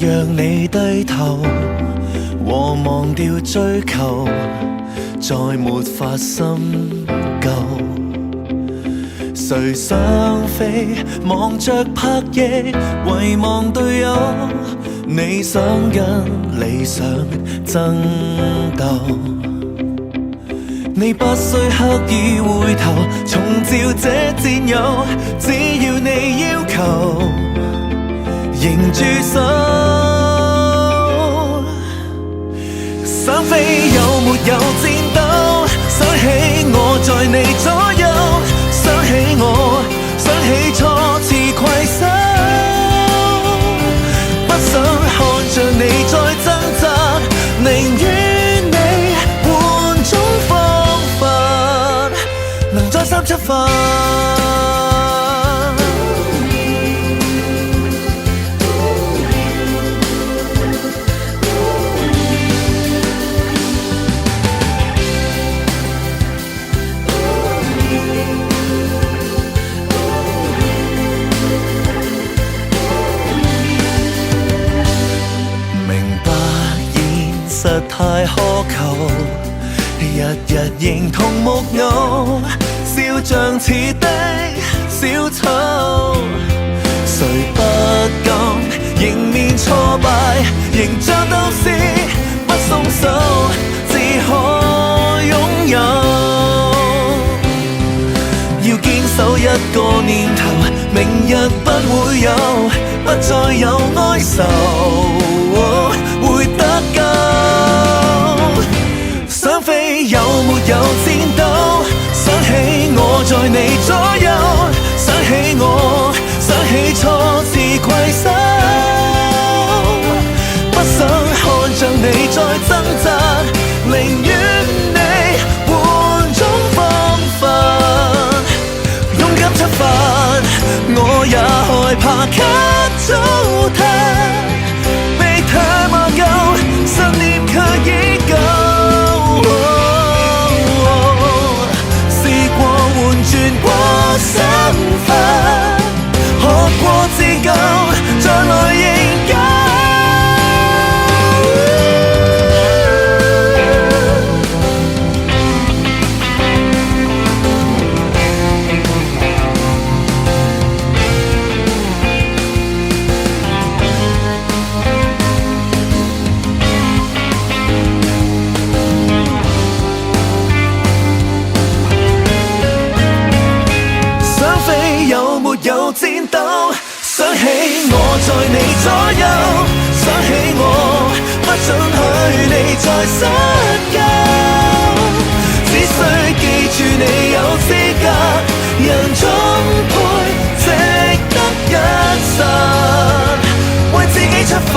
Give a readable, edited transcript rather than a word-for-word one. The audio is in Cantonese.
讓你低頭和忘掉追求，再沒法深究。誰想飛望着拍翼，遺忘隊友。你想跟理想爭鬥，你不需刻意回頭重召這戰友，只要你要求，仍駐守。想飛有沒有戰鬥？想起我在你左右，想起我，想起初次攜手，不想看着你再掙扎，寧願你換種方法，能再三出發。實太苛求，日日形同木偶，笑像似的小丑。誰不敢迎面挫敗，仍像鬥士不鬆手，只可擁有。要堅守一個念頭，明日不會有，不再有哀愁，會得救。想飛有沒有戰鬥？想起我在你左右，想起我，想起初次攜手，不想看着你再掙扎，寧願你換種方法，勇敢出發。我也害怕給糟蹋，被他罵夠，信念卻已久。轉過生法，學過自救，再來營救。有戰鬥，想起我在你左右，想起我，不准許你再失救，只需記住你有資格，人總配值得一剎，為自己出發。